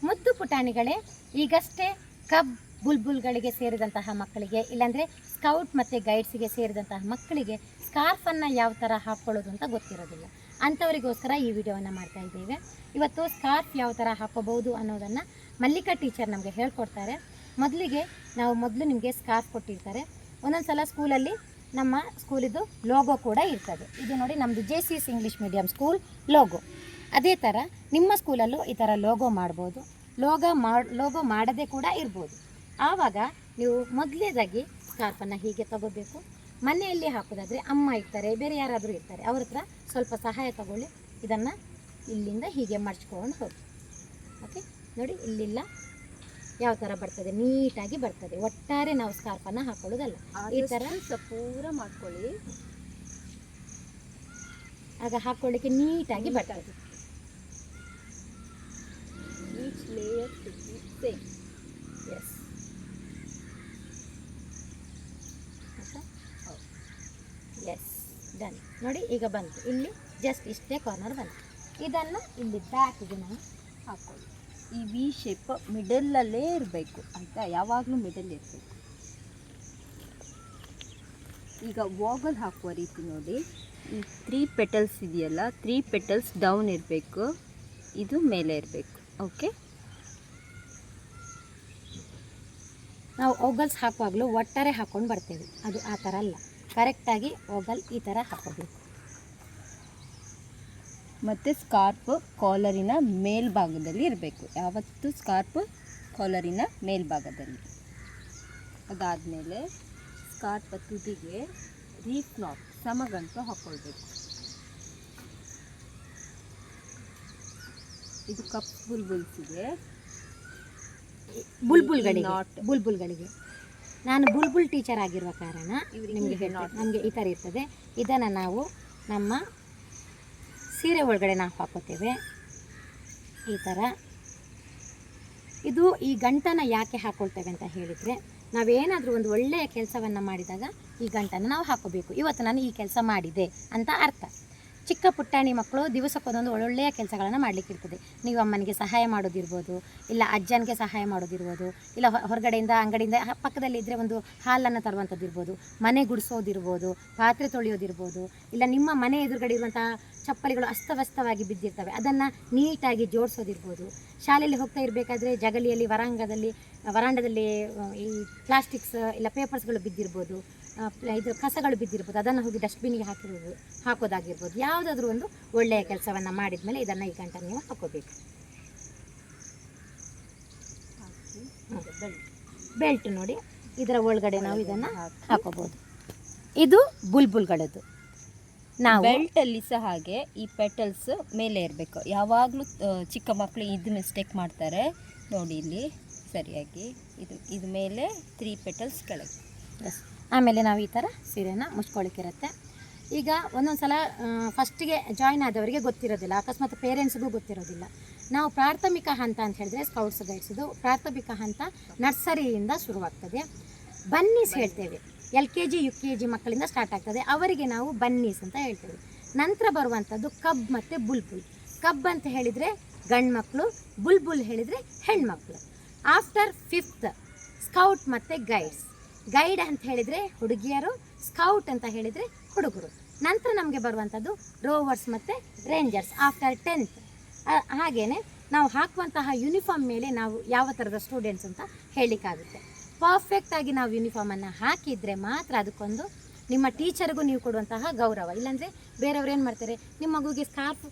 ಮುದ್ದು ಪುಟಾಣಿಗಳೇ, ಈಗಷ್ಟೇ ಕಬ್ ಬುಲ್ಬುಲ್ಗಳಿಗೆ ಸೇರಿದಂತಹ ಮಕ್ಕಳಿಗೆ, ಇಲ್ಲಾಂದರೆ ಸ್ಕೌಟ್ ಮತ್ತು ಗೈಡ್ಸಿಗೆ ಸೇರಿದಂತಹ ಮಕ್ಕಳಿಗೆ ಸ್ಕಾರ್ಫನ್ನು ಯಾವ ಥರ ಹಾಕ್ಕೊಳ್ಳೋದು ಅಂತ ಗೊತ್ತಿರೋದಿಲ್ಲ. ಅಂಥವರಿಗೋಸ್ಕರ ಈ ವಿಡಿಯೋವನ್ನು ಮಾಡ್ತಾ ಇದ್ದೇವೆ. ಇವತ್ತು ಸ್ಕಾರ್ಫ್ ಯಾವ ಥರ ಹಾಕೋಬಹುದು ಅನ್ನೋದನ್ನು ಮಲ್ಲಿಕಾ ಟೀಚರ್ ನಮಗೆ ಹೇಳ್ಕೊಡ್ತಾರೆ. ಮೊದಲು ನಿಮಗೆ ಸ್ಕಾರ್ಫ್ ಕೊಟ್ಟಿರ್ತಾರೆ. ಒಂದೊಂದು ಸಲ ಸ್ಕೂಲಲ್ಲಿ ನಮ್ಮ ಸ್ಕೂಲಿದ್ದು ಲೋಗೋ ಕೂಡ ಇರ್ತದೆ. ಇದು ನೋಡಿ, ನಮ್ಮದು JCS English medium school logo. ಅದೇ ಥರ ನಿಮ್ಮ ಸ್ಕೂಲಲ್ಲೂ ಈ ಥರ ಲೋಗೋ ಮಾಡ್ಬೋದು. ಲೋಗೋ ಮಾಡದೇ ಕೂಡ ಇರ್ಬೋದು. ಆವಾಗ ನೀವು ಮೊದಲೇದಾಗಿ ಸ್ಕಾರ್ಫನ್ನು ಹೀಗೆ ತಗೋಬೇಕು. ಮನೆಯಲ್ಲಿ ಹಾಕೋದಾದರೆ ಅಮ್ಮ ಇರ್ತಾರೆ, ಬೇರೆ ಯಾರಾದರೂ ಇರ್ತಾರೆ, ಅವ್ರ ಹತ್ರ ಸ್ವಲ್ಪ ಸಹಾಯ ತಗೊಳ್ಳಿ. ಇದನ್ನು ಇಲ್ಲಿಂದ ಹೀಗೆ ಮಡ್ಚ್ಕೊಂಡು ಹೋಗಿ. ಓಕೆ, ನೋಡಿ ಇಲ್ಲಿಲ್ಲ ಯಾವ ಥರ ಬರ್ತದೆ, ನೀಟಾಗಿ ಬರ್ತದೆ. ಒಟ್ಟಾರೆ ನಾವು ಸ್ಕಾರ್ಫನ್ನು ಹಾಕೊಳ್ಳೋದಲ್ಲ, ಈ ಥರ ಪೂರ ಮಾಡ್ಕೊಳ್ಳಿ. ಆಗ ಹಾಕ್ಕೊಳ್ಳಿಕ್ಕೆ ನೀಟಾಗಿ ಬರ್ತದೆ. Each layer should be same. Yes, yes, done. ನೋಡಿ ಈಗ ಬಂತು, ಇಲ್ಲಿ ಜಸ್ಟ್ ಇಷ್ಟೇ ಕಾರ್ನರ್ ಬಂತು. ಇದನ್ನು ಇಲ್ಲಿ ಬ್ಯಾಕಿಗೆ ನಾವು ಹಾಕ್ಕೊಳ್ಳಿ. ಈ ವಿ ಶೇಪ್ ಮಿಡಲಲ್ಲೇ ಇರಬೇಕು ಆಯಿತಾ, ಯಾವಾಗಲೂ ಮಿಡಲ್ ಇರಬೇಕು. ಈಗ ವಾಗಲ್ ಹಾಕುವ ರೀತಿ ನೋಡಿ, ಈ 3 ಪೆಟಲ್ಸ್ ಇದೆಯಲ್ಲ, 3 ಪೆಟಲ್ಸ್ ಡೌನ್ ಇರಬೇಕು, ಇದು ಮೇಲೆ ಇರಬೇಕು. ಓಕೆ, ನಾವು ಓಗಲ್ಸ್ ಹಾಕುವಾಗಲೂ ಒಟ್ಟಾರೆ ಹಾಕ್ಕೊಂಡು ಬರ್ತೇವೆ, ಅದು ಆ ಥರ ಅಲ್ಲ. ಕರೆಕ್ಟಾಗಿ ಓಗಲ್ ಈ ಥರ ಹಾಕೋಬೇಕು. ಮತ್ತು ಸ್ಕಾರ್ಪ್ ಕಾಲರಿನ ಮೇಲ್ಭಾಗದಲ್ಲಿ ಇರಬೇಕು. ಯಾವತ್ತೂ ಸ್ಕಾರ್ಪ್ ಕಾಲರಿನ ಮೇಲ್ಭಾಗದಲ್ಲಿ. ಅದಾದಮೇಲೆ ಸ್ಕಾರ್ಪ್ ತುದಿಗೆ ರೀಫ್ ನಾಟ್ ಸಮಗಂಟು ಹಾಕ್ಕೊಳ್ಬೇಕು. ಇದು ಕಪ್ ಬುಲ್ಬುಲ್ಸಿಗೆ, ಬುಲ್ಬುಲ್ಗಳಿಗೆ ನಾನು ಬುಲ್ಬುಲ್ ಟೀಚರ್ ಆಗಿರುವ ಕಾರಣ ನಿಮಗೆ ಹೇಳ್ತೇನೆ. ನಮಗೆ ಈ ಥರ ಇರ್ತದೆ. ಇದನ್ನು ನಾವು ನಮ್ಮ ಸೀರೆ ಒಳಗಡೆ ನಾವು ಹಾಕೋತೇವೆ ಈ ಥರ. ಈ ಗಂಟನ್ನು ಯಾಕೆ ಹಾಕ್ಕೊಳ್ತೇವೆ ಅಂತ ಹೇಳಿದರೆ, ನಾವೇನಾದರೂ ಒಂದು ಒಳ್ಳೆಯ ಕೆಲಸವನ್ನು ಮಾಡಿದಾಗ ಈ ಗಂಟನ್ನು ನಾವು ಹಾಕೋಬೇಕು. ಇವತ್ತು ನಾನು ಈ ಕೆಲಸ ಮಾಡಿದೆ ಅಂತ ಅರ್ಥ. ಚಿಕ್ಕ ಪುಟ್ಟಾಣಿ ಮಕ್ಕಳು ದಿವಸಕ್ಕೊಂದೊಂದು ಒಳ್ಳೊಳ್ಳೆಯ ಕೆಲಸಗಳನ್ನು ಮಾಡಲಿಕ್ಕಿರ್ತದೆ. ನೀವು ಅಮ್ಮನಿಗೆ ಸಹಾಯ ಮಾಡೋದಿರ್ಬೋದು, ಇಲ್ಲ ಅಜ್ಜನಿಗೆ ಸಹಾಯ ಮಾಡೋದಿರ್ಬೋದು, ಇಲ್ಲ ಹೊರಗಡೆಯಿಂದ ಅಂಗಡಿಯಿಂದ ಪಕ್ಕದಲ್ಲಿ ಇದ್ದರೆ ಒಂದು ಹಾಲನ್ನು ತರುವಂಥದ್ದು ಇರ್ಬೋದು, ಮನೆ ಗುಡಿಸೋದಿರ್ಬೋದು, ಪಾತ್ರೆ ತೊಳೆಯೋದಿರ್ಬೋದು, ಇಲ್ಲ ನಿಮ್ಮ ಮನೆ ಎದುರುಗಡೆ ಇರುವಂತಹ ಚಪ್ಪಲಿಗಳು ಅಸ್ತವ್ಯಸ್ತವಾಗಿ ಬಿದ್ದಿರ್ತವೆ, ಅದನ್ನು ನೀಟಾಗಿ ಜೋಡಿಸೋದಿರ್ಬೋದು. ಶಾಲೆಯಲ್ಲಿ ಹೋಗ್ತಾ ಇರಬೇಕಾದ್ರೆ ಜಗಲಿಯಲ್ಲಿ ವರಾಂಡದಲ್ಲಿ ಈ ಪ್ಲಾಸ್ಟಿಕ್ಸ್ ಇಲ್ಲ ಪೇಪರ್ಸ್ಗಳು ಬಿದ್ದಿರ್ಬೋದು, ಇದು ಕಸಗಳು ಬಿದ್ದಿರ್ಬೋದು, ಅದನ್ನು ಹೋಗಿ ಡಸ್ಟ್ಬಿನ್ಗೆ ಹಾಕೋದಾಗಿರ್ಬೋದು. ಯಾವುದಾದ್ರೂ ಒಂದು ಒಳ್ಳೆಯ ಕೆಲಸವನ್ನು ಮಾಡಿದ ಮೇಲೆ ಇದನ್ನು ಈ ಗಂಟನ್ನು ನೀವು ಹಾಕೋಬೇಕು. ಬೆಲ್ಟ್ ನೋಡಿ, ಇದರ ಒಳಗಡೆ ನಾವು ಇದನ್ನು ಹಾಕೋಬೋದು. ಇದು ಬುಲ್ಬುಲ್ಗಳದ್ದು. ನಾವು ಬೆಲ್ಟಲ್ಲಿ ಸಹ ಹಾಗೆ ಈ ಪೆಟಲ್ಸ್ ಮೇಲೆ ಇರಬೇಕು. ಯಾವಾಗಲೂ ಚಿಕ್ಕ ಮಕ್ಕಳು ಇದು ಮಿಸ್ಟೇಕ್ ಮಾಡ್ತಾರೆ ನೋಡಿ, ಇಲ್ಲಿ ಸರಿಯಾಗಿ ಇದು ಮೇಲೆ 3 ಪೆಟಲ್ಸ್ ಕೆಳಗೆ. ಎಸ್, ಆಮೇಲೆ ನಾವು ಈ ಥರ ಸೀರೆನ ಮುಚ್ಕೊಳ್ಳಿಕ್ಕಿರುತ್ತೆ. ಈಗ ಒಂದೊಂದು ಸಲ ಫಸ್ಟಿಗೆ ಜಾಯ್ನ್ ಆದವರಿಗೆ ಗೊತ್ತಿರೋದಿಲ್ಲ, ಅಕಸ್ಮಾತ್ ಪೇರೆಂಟ್ಸ್ಗೂ ಗೊತ್ತಿರೋದಿಲ್ಲ. ನಾವು ಪ್ರಾಥಮಿಕ ಹಂತ ಅಂತ ಹೇಳಿದ್ರೆ ಸ್ಕೌಟ್ಸ್ ಗೈಡ್ಸಿದು ಪ್ರಾಥಮಿಕ ಹಂತ ನರ್ಸರಿಯಿಂದ ಶುರುವಾಗ್ತದೆ. ಬನ್ನೀಸ್ ಹೇಳ್ತೇವೆ, LKG UKG ಮಕ್ಕಳಿಂದ ಸ್ಟಾರ್ಟ್ ಆಗ್ತದೆ. ಅವರಿಗೆ ನಾವು ಬನ್ನೀಸ್ ಅಂತ ಹೇಳ್ತೇವೆ. ನಂತರ ಬರುವಂಥದ್ದು ಕಬ್ ಮತ್ತು ಬುಲ್ಬುಲ್. ಕಬ್ ಅಂತ ಹೇಳಿದರೆ ಗಂಡು ಮಕ್ಕಳು, ಬುಲ್ಬುಲ್ ಹೇಳಿದರೆ ಹೆಣ್ಮಕ್ಳು. ಆಫ್ಟರ್ 5th ಸ್ಕೌಟ್ ಮತ್ತು ಗೈಡ್ಸ್. ಗೈಡ್ ಅಂತ ಹೇಳಿದರೆ ಹುಡುಗಿಯರು, ಸ್ಕೌಟ್ ಅಂತ ಹೇಳಿದರೆ ಹುಡುಗರು. ನಂತರ ನಮಗೆ ಬರುವಂಥದ್ದು ರೋವರ್ಸ್ ಮತ್ತು ರೇಂಜರ್ಸ್ ಆಫ್ಟರ್ 10th. ಹಾಗೆಯೇ ನಾವು ಹಾಕುವಂತಹ ಯೂನಿಫಾರ್ಮ್ ಮೇಲೆ ನಾವು ಯಾವ ಥರದ ಸ್ಟೂಡೆಂಟ್ಸ್ ಅಂತ ಹೇಳಲಿಕ್ಕಾಗುತ್ತೆ. ಪರ್ಫೆಕ್ಟಾಗಿ ನಾವು ಯೂನಿಫಾರ್ಮನ್ನು ಹಾಕಿದರೆ ಮಾತ್ರ ಅದಕ್ಕೊಂದು ನಿಮ್ಮ ಟೀಚರ್ಗೂ ನೀವು ಕೊಡುವಂತಹ ಗೌರವ. ಇಲ್ಲಾಂದರೆ ಬೇರೆಯವ್ರು ಏನು ಮಾಡ್ತಾರೆ, ನಿಮ್ಮ ಮಗುವಿಗೆ ಸ್ಕಾರ್ಫ್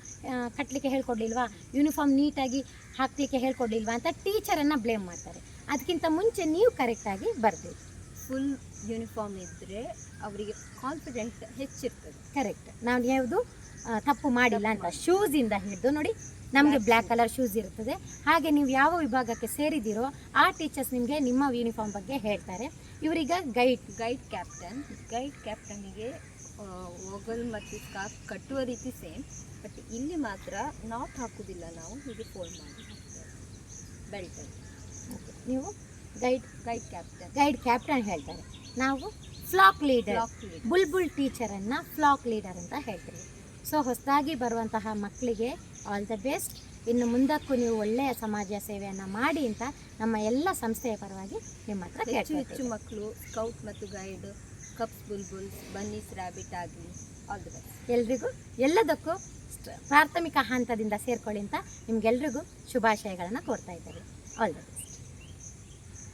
ಕಟ್ಟಲಿಕ್ಕೆ ಹೇಳ್ಕೊಡ್ಲಿಲ್ವಾ, ಯೂನಿಫಾರ್ಮ್ ನೀಟಾಗಿ ಹಾಕಲಿಕ್ಕೆ ಹೇಳ್ಕೊಡ್ಲಿಲ್ವಾ ಅಂತ ಟೀಚರನ್ನು ಬ್ಲೇಮ್ ಮಾಡ್ತಾರೆ. ಅದಕ್ಕಿಂತ ಮುಂಚೆ ನೀವು ಕರೆಕ್ಟಾಗಿ ಬರಬೇಕು. ಫುಲ್ ಯೂನಿಫಾರ್ಮ್ ಇದ್ದರೆ ಅವರಿಗೆ ಕಾನ್ಫಿಡೆಂಟ್ ಹೆಚ್ಚಿರ್ತದೆ. ಕರೆಕ್ಟ್, ನಾವು ಯಾವುದು ತಪ್ಪು ಮಾಡಿಲ್ಲ ಅಂತ. ಶೂಸಿಂದ ಹಿಡಿದು ನೋಡಿ, ನಮಗೆ ಬ್ಲ್ಯಾಕ್ ಕಲರ್ ಶೂಸ್ ಇರ್ತದೆ. ಹಾಗೆ ನೀವು ಯಾವ ವಿಭಾಗಕ್ಕೆ ಸೇರಿದ್ದೀರೋ ಆ ಟೀಚರ್ಸ್ ನಿಮಗೆ ನಿಮ್ಮ ಯೂನಿಫಾರ್ಮ್ ಬಗ್ಗೆ ಹೇಳ್ತಾರೆ. ಇವರೀಗ ಗೈಡ್ ಕ್ಯಾಪ್ಟನ್ನಿಗೆ ಓಗಲ್ ಮತ್ತು ಸ್ಕಾರ್ಫ್ ಕಟ್ಟುವ ರೀತಿ ಸೇಮ್, ಬಟ್ ಇಲ್ಲಿ ಮಾತ್ರ ನಾಟ್ ಹಾಕೋದಿಲ್ಲ, ನಾವು ಹೀಗೆ ಫೋಲ್ಡ್ ಮಾಡಿ ಬೆಲ್ಟಲ್ಲಿ. ನೀವು ಗೈಡ್ ಕ್ಯಾಪ್ಟನ್ ಹೇಳ್ತಾರೆ. ನಾವು ಫ್ಲಾಕ್ ಲೀಡರ್, ಬುಲ್ಬುಲ್ ಟೀಚರನ್ನು ಫ್ಲಾಕ್ ಲೀಡರ್ ಅಂತ ಹೇಳ್ತೀವಿ. ಸೊ ಹೊಸದಾಗಿ ಬರುವಂತಹ ಮಕ್ಕಳಿಗೆ ಆಲ್ ದ ಬೆಸ್ಟ್. ಇನ್ನು ಮುಂದಕ್ಕೂ ನೀವು ಒಳ್ಳೆಯ ಸಮಾಜ ಸೇವೆಯನ್ನು ಮಾಡಿ ಅಂತ ನಮ್ಮ ಎಲ್ಲ ಸಂಸ್ಥೆಯ ಪರವಾಗಿ ನಿಮ್ಮ ಹತ್ರ ಹೆಚ್ಚು ಕೇಳ್ಕೊಳ್ತೀನಿ. ಹೆಚ್ಚು ಮಕ್ಕಳು ಸ್ಕೌಟ್ ಮತ್ತು ಗೈಡ್, ಕಪ್ಸ್ ಬುಲ್ಬುಲ್ಸ್, ಬನ್ನೀಸ್ ರ್ಯಾಬಿಟ್ ಆಗಲಿ. All the best. ಎಲ್ರಿಗೂ ಎಲ್ಲದಕ್ಕೂ ಪ್ರಾಥಮಿಕ ಹಂತದಿಂದ ಸೇರ್ಕೊಳ್ಳಿ ಅಂತ ನಿಮ್ಗೆಲ್ರಿಗೂ ಶುಭಾಶಯಗಳನ್ನು ಕೋರ್ತಾ ಇದ್ದೇವೆ. All the best.